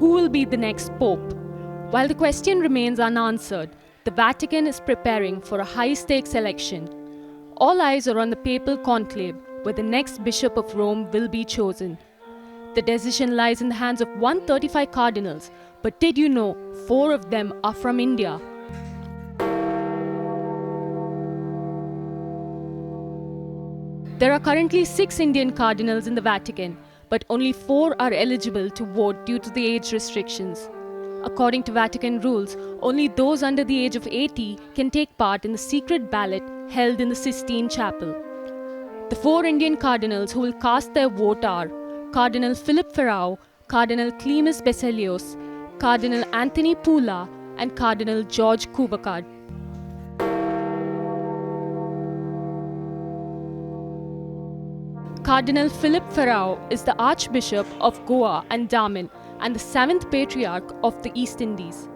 who will be the next pope? While the question remains unanswered, the Vatican is preparing for a high-stakes election. All eyes are on the papal conclave, where the next Bishop of Rome will be chosen. The decision lies in the hands of 135 cardinals, but did you know 4 of them are from India? There are currently 6 Indian cardinals in the Vatican, but only 4 are eligible to vote due to the age restrictions. According to Vatican rules, only those under the age of 80 can take part in the secret ballot held in the Sistine Chapel. The 4 Indian cardinals who will cast their vote are Cardinal Philip Ferrao, Cardinal Clemis Basileos, Cardinal Anthony Pula, and Cardinal George Kuvakad. Cardinal Philip Ferrao is the Archbishop of Goa and Daman and the 7th Patriarch of the East Indies.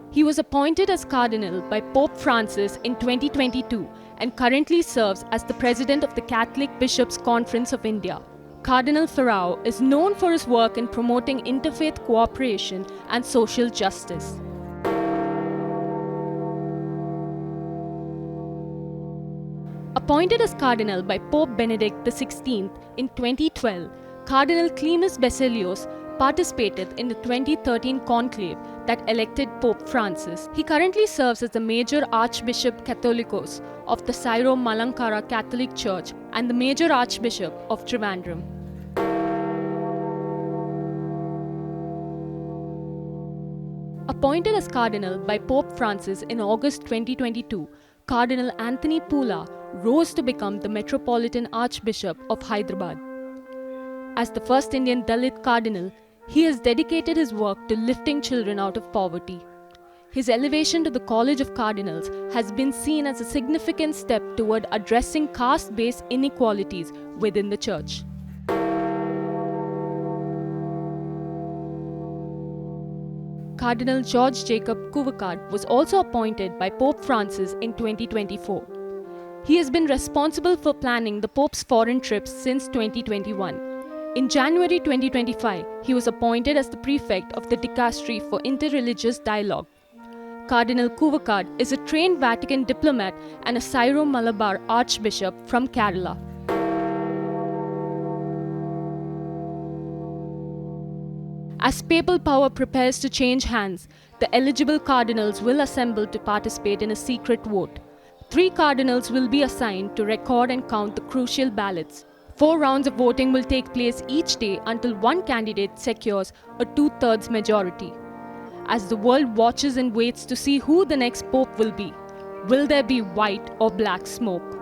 He was appointed as Cardinal by Pope Francis in 2022 and currently serves as the President of the Catholic Bishops' Conference of India. Cardinal Ferrao is known for his work in promoting interfaith cooperation and social justice. Appointed as Cardinal by Pope Benedict XVI in 2012, Cardinal Clemis Basileos participated in the 2013 conclave that elected Pope Francis. He currently serves as the Major Archbishop Catholicos of the Syro-Malankara Catholic Church and the Major Archbishop of Trivandrum. Appointed as Cardinal by Pope Francis in August 2022, Cardinal Anthony Pula rose to become the Metropolitan Archbishop of Hyderabad. As the first Indian Dalit Cardinal, he has dedicated his work to lifting children out of poverty. His elevation to the College of Cardinals has been seen as a significant step toward addressing caste-based inequalities within the Church. Cardinal George Jacob Kuvakad was also appointed by Pope Francis in 2024. He has been responsible for planning the Pope's foreign trips since 2021. In January 2025, he was appointed as the prefect of the Dicastery for Interreligious Dialogue. Cardinal Kuvakad is a trained Vatican diplomat and a Syro-Malabar Archbishop from Kerala. As papal power prepares to change hands, the eligible cardinals will assemble to participate in a secret vote. 3 cardinals will be assigned to record and count the crucial ballots. 4 rounds of voting will take place each day until one candidate secures a 2/3 majority. As the world watches and waits to see who the next pope will be there be white or black smoke?